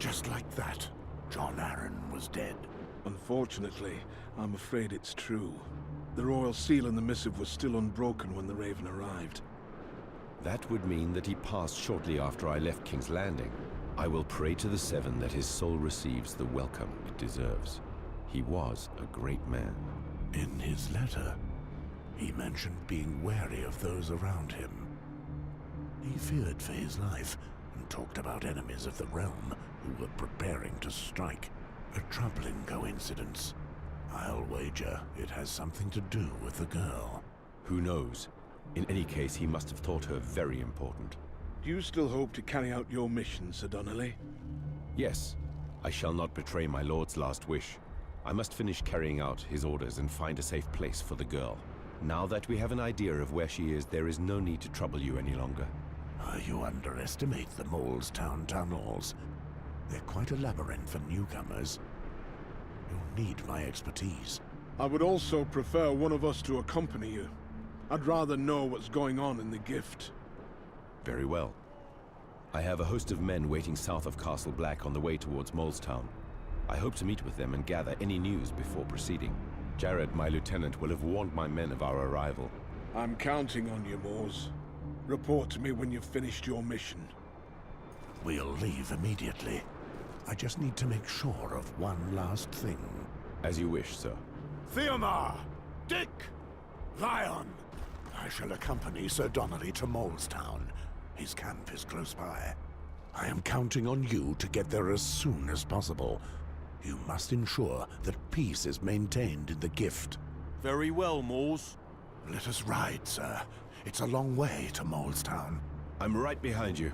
Just like that, Jon Arryn was dead. Unfortunately, I'm afraid it's true. The royal seal in the missive was still unbroken when the Raven arrived. That would mean that he passed shortly after I left King's Landing. I will pray to the Seven that his soul receives the welcome it deserves. He was a great man. In his letter, he mentioned being wary of those around him. He feared for his life and talked about enemies of the realm who were preparing to strike. A troubling coincidence. I'll wager it has something to do with the girl. Who knows? In any case, he must have thought her very important. Do you still hope to carry out your mission, Sir Donnelly? Yes. I shall not betray my lord's last wish. I must finish carrying out his orders and find a safe place for the girl. Now that we have an idea of where she is, there is no need to trouble you any longer. You underestimate the Molestown tunnels. They're quite a labyrinth for newcomers. You'll need my expertise. I would also prefer one of us to accompany you. I'd rather know what's going on in the gift. Very well. I have a host of men waiting south of Castle Black on the way towards Molestown. I hope to meet with them and gather any news before proceeding. Jared, my lieutenant, will have warned my men of our arrival. I'm counting on you, Mors. Report to me when you've finished your mission. We'll leave immediately. I just need to make sure of one last thing. As you wish, sir. Theomar! Dick! Lion! I shall accompany Sir Donnelly to Molestown. His camp is close by. I am counting on you to get there as soon as possible. You must ensure that peace is maintained in the gift. Very well, Mors. Let us ride, sir. It's a long way to Molestown. I'm right behind you.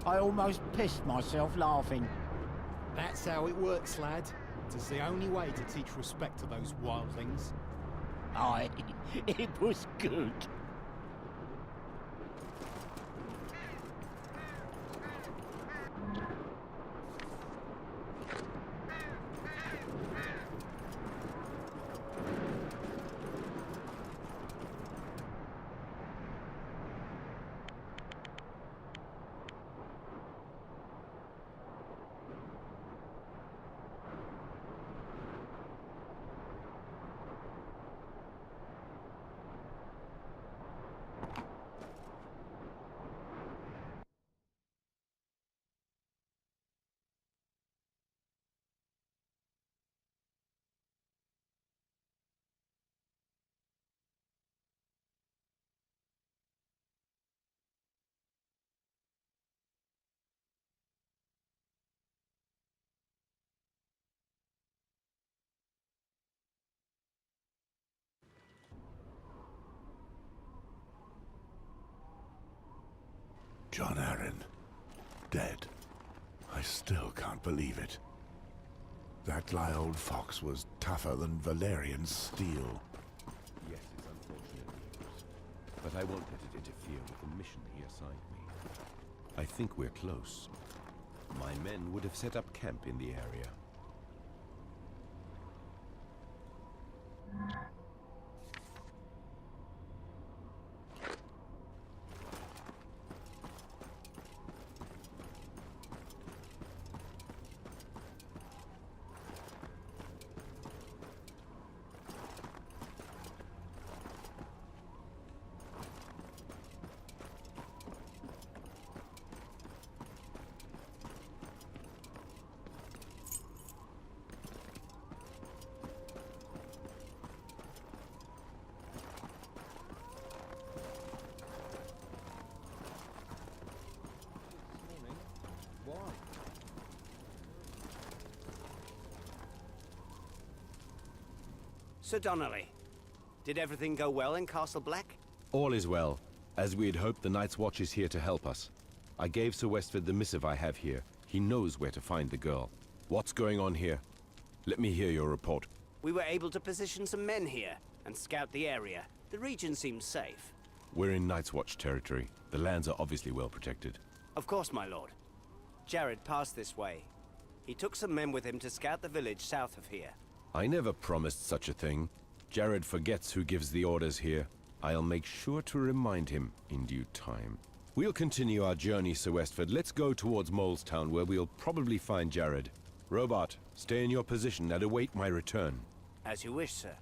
I almost pissed myself laughing. That's how it works, lad. It's the only way to teach respect to those wildlings. Aye, it was good. John Arryn. Dead. I still can't believe it. That sly old fox was tougher than Valerian steel. Yes, it's unfortunate news, but I won't let it interfere with the mission he assigned me. I think we're close. My men would have set up camp in the area. Sir Donnelly, did everything go well in Castle Black? All is well. As we had hoped, the Night's Watch is here to help us. I gave Sir Westford the missive I have here. He knows where to find the girl. What's going on here? Let me hear your report. We were able to position some men here and scout the area. The region seems safe. We're in Night's Watch territory. The lands are obviously well protected. Of course, my lord. Jared passed this way. He took some men with him to scout the village south of here. I never promised such a thing. Jared forgets who gives the orders here. I'll make sure to remind him in due time. We'll continue our journey, Sir Westford. Let's go towards Molestown, where we'll probably find Jared. Robart, stay in your position and await my return. As you wish, sir.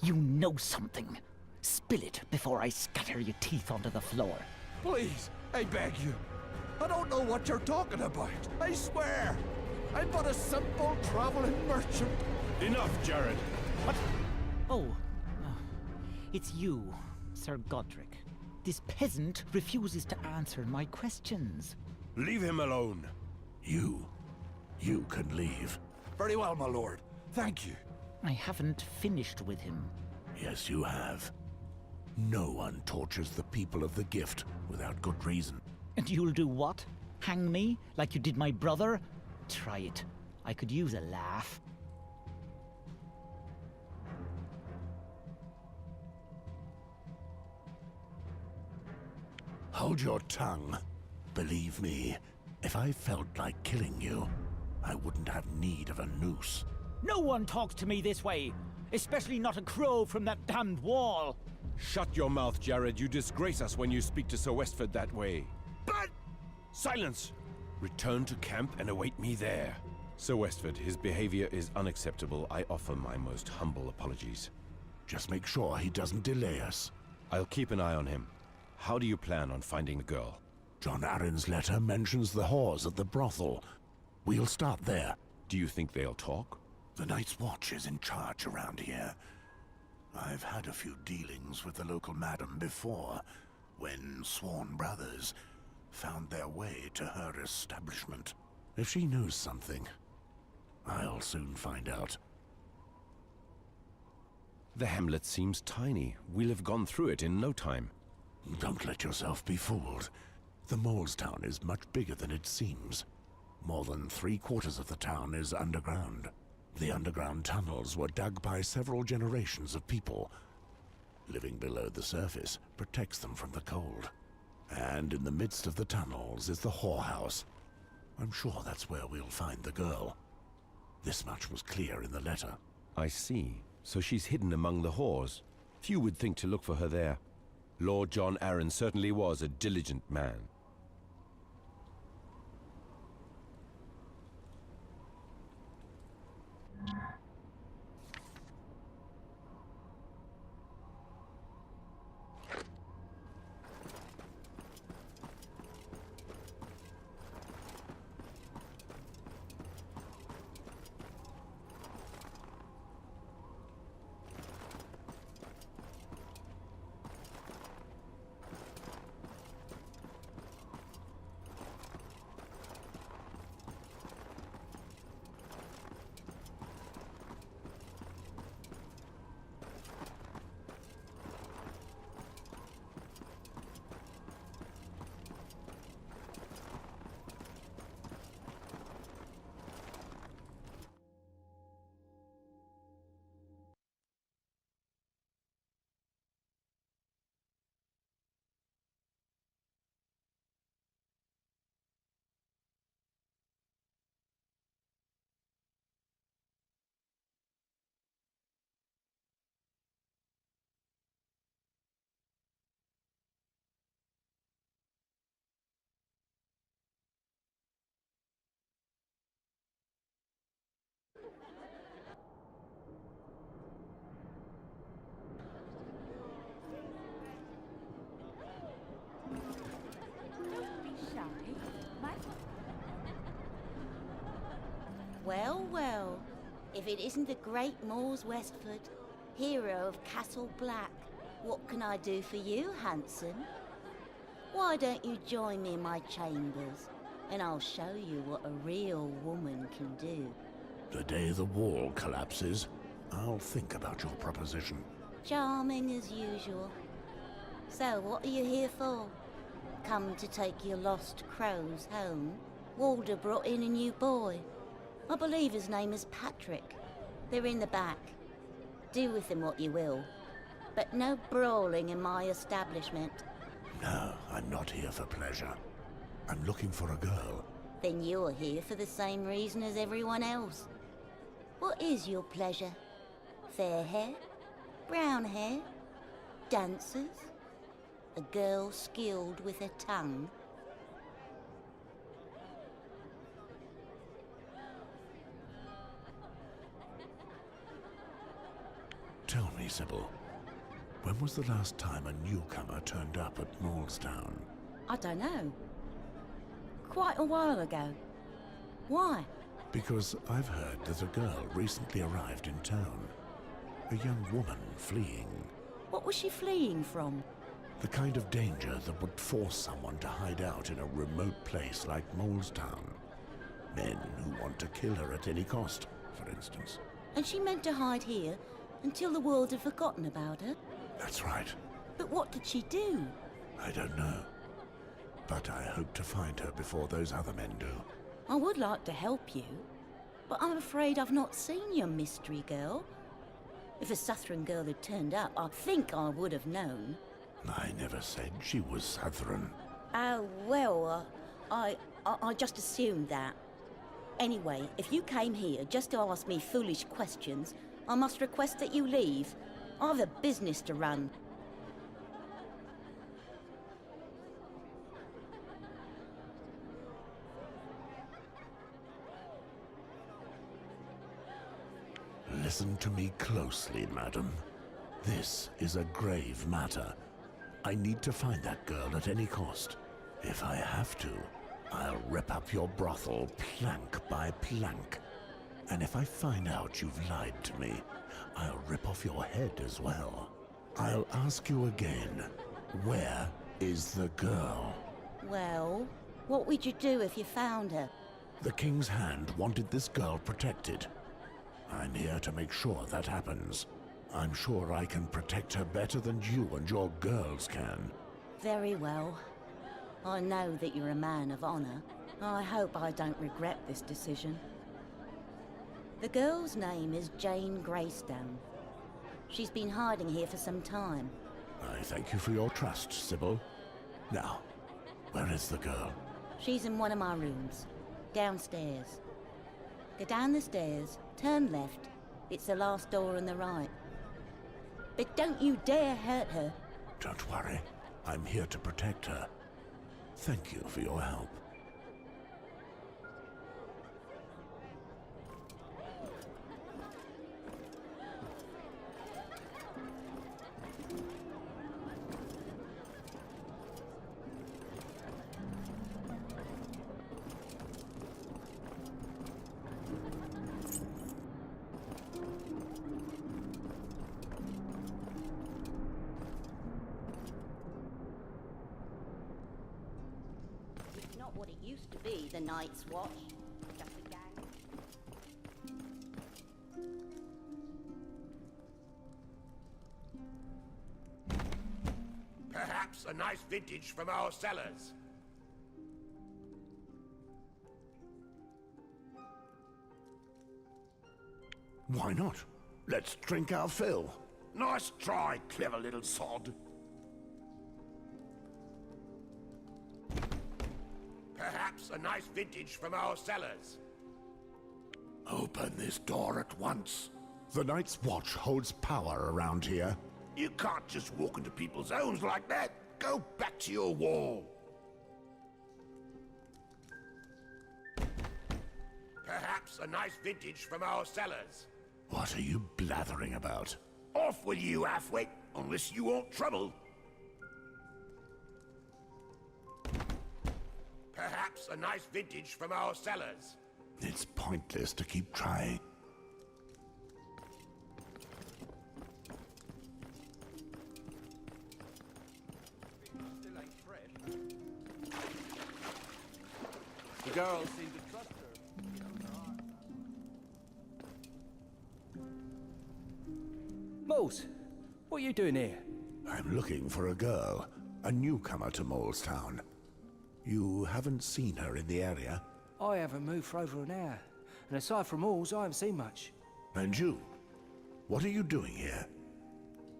You know something. Spill it before I scatter your teeth onto the floor. Please, I beg you. I don't know what you're talking about. I swear. I'm but a simple traveling merchant. Enough, Jared! What? Oh. It's you, Sir Godric. This peasant refuses to answer my questions. Leave him alone! You can leave. Very well, my lord. Thank you. I haven't finished with him. Yes, you have. No one tortures the people of the Gift without good reason. And you'll do what? Hang me, like you did my brother? Try it. I could use a laugh. Hold your tongue. Believe me, if I felt like killing you, I wouldn't have need of a noose. No one talks to me this way, especially not a crow from that damned wall. Shut your mouth, Jared. You disgrace us when you speak to Sir Westford that way. But... Silence! Return to camp and await me there. Sir Westford, his behavior is unacceptable. I offer my most humble apologies. Just make sure he doesn't delay us. I'll keep an eye on him. How do you plan on finding the girl? John Arryn's letter mentions the whores at the brothel. We'll start there. Do you think they'll talk? The Night's Watch is in charge around here. I've had a few dealings with the local madam before, when sworn brothers found their way to her establishment. If she knows something, I'll soon find out. The hamlet seems tiny. We'll have gone through it in no time. Don't let yourself be fooled. The Molestown is much bigger than it seems. More than 3/4 of the town is underground. The underground tunnels were dug by several generations of people. Living below the surface protects them from the cold. And in the midst of the tunnels is the whorehouse. I'm sure that's where we'll find the girl. This much was clear in the letter. I see. So she's hidden among the whores. Few would think to look for her there. Lord John Arryn certainly was a diligent man. Well, well, if it isn't the great Mors Westford, hero of Castle Black, what can I do for you, handsome? Why don't you join me in my chambers, and I'll show you what a real woman can do. The day the wall collapses, I'll think about your proposition. Charming as usual. So, what are you here for? Come to take your lost crows home? Walder brought in a new boy. I believe his name is Patrick. They're in the back. Do with them what you will. But no brawling in my establishment. No, I'm not here for pleasure. I'm looking for a girl. Then you're here for the same reason as everyone else. What is your pleasure? Fair hair? Brown hair? Dancers? A girl skilled with her tongue? Tell me, Sybil, when was the last time a newcomer turned up at Molestown? I don't know. Quite a while ago. Why? Because I've heard that a girl recently arrived in town. A young woman fleeing. What was she fleeing from? The kind of danger that would force someone to hide out in a remote place like Molestown. Men who want to kill her at any cost, for instance. And she meant to hide here until the world had forgotten about her? That's right. But what did she do? I don't know. But I hope to find her before those other men do. I would like to help you, but I'm afraid I've not seen your mystery girl. If a Southron girl had turned up, I think I would have known. I never said she was Southron. Oh, well, I just assumed that. Anyway, if you came here just to ask me foolish questions, I must request that you leave. I've a business to run. Listen to me closely, madam. This is a grave matter. I need to find that girl at any cost. If I have to, I'll rip up your brothel plank by plank. And if I find out you've lied to me, I'll rip off your head as well. I'll ask you again, where is the girl? Well, what would you do if you found her? The King's Hand wanted this girl protected. I'm here to make sure that happens. I'm sure I can protect her better than you and your girls can. Very well. I know that you're a man of honor, I hope I don't regret this decision. The girl's name is Jane Greystone. She's been hiding here for some time. I thank you for your trust, Sybil. Now, where is the girl? She's in one of my rooms, downstairs. Go down the stairs, turn left. It's the last door on the right. But don't you dare hurt her. Don't worry. I'm here to protect her. Thank you for your help. It's not what it used to be, the Night's Watch. Just a gang. Perhaps a nice vintage from our cellars. Why not? Let's drink our fill. Nice try, clever little sod. Perhaps a nice vintage from our cellars. Open this door at once. The Night's Watch holds power around here. You can't just walk into people's homes like that. Go back to your wall. Perhaps a nice vintage from our cellars. What are you blathering about? Off with you, halfwit, unless you want trouble. Perhaps a nice vintage from our cellars. It's pointless to keep trying. Still ain't fresh. The girls seem to trust her. Moles, what are you doing here? I'm looking for a girl, a newcomer to Molestown. You haven't seen her in the area? I haven't moved for over an hour, and aside from Moles, I haven't seen much. And you? What are you doing here?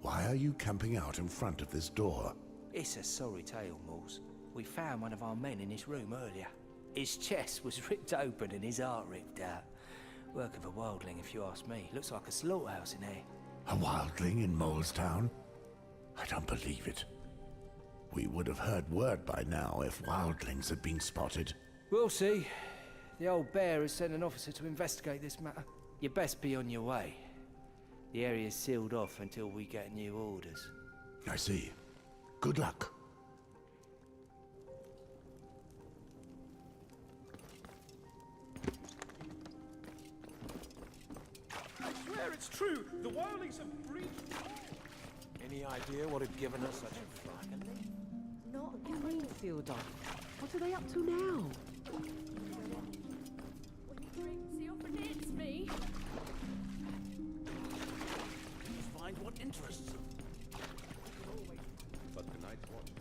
Why are you camping out in front of this door? It's a sorry tale, Moles. We found one of our men in his room earlier. His chest was ripped open and his heart ripped out. Work of a wildling, if you ask me. Looks like a slaughterhouse in there. A wildling in Molestown? I don't believe it. We would have heard word by now if wildlings had been spotted. We'll see. The old bear has sent an officer to investigate this matter. You best be on your way. The area's sealed off until we get new orders. I see. Good luck. I swear it's true. The wildlings have breached. Any idea what had given us such a fright? Not a green sealed off. What are they up to now? He often hits me. Find what interests them. But the Night's Watch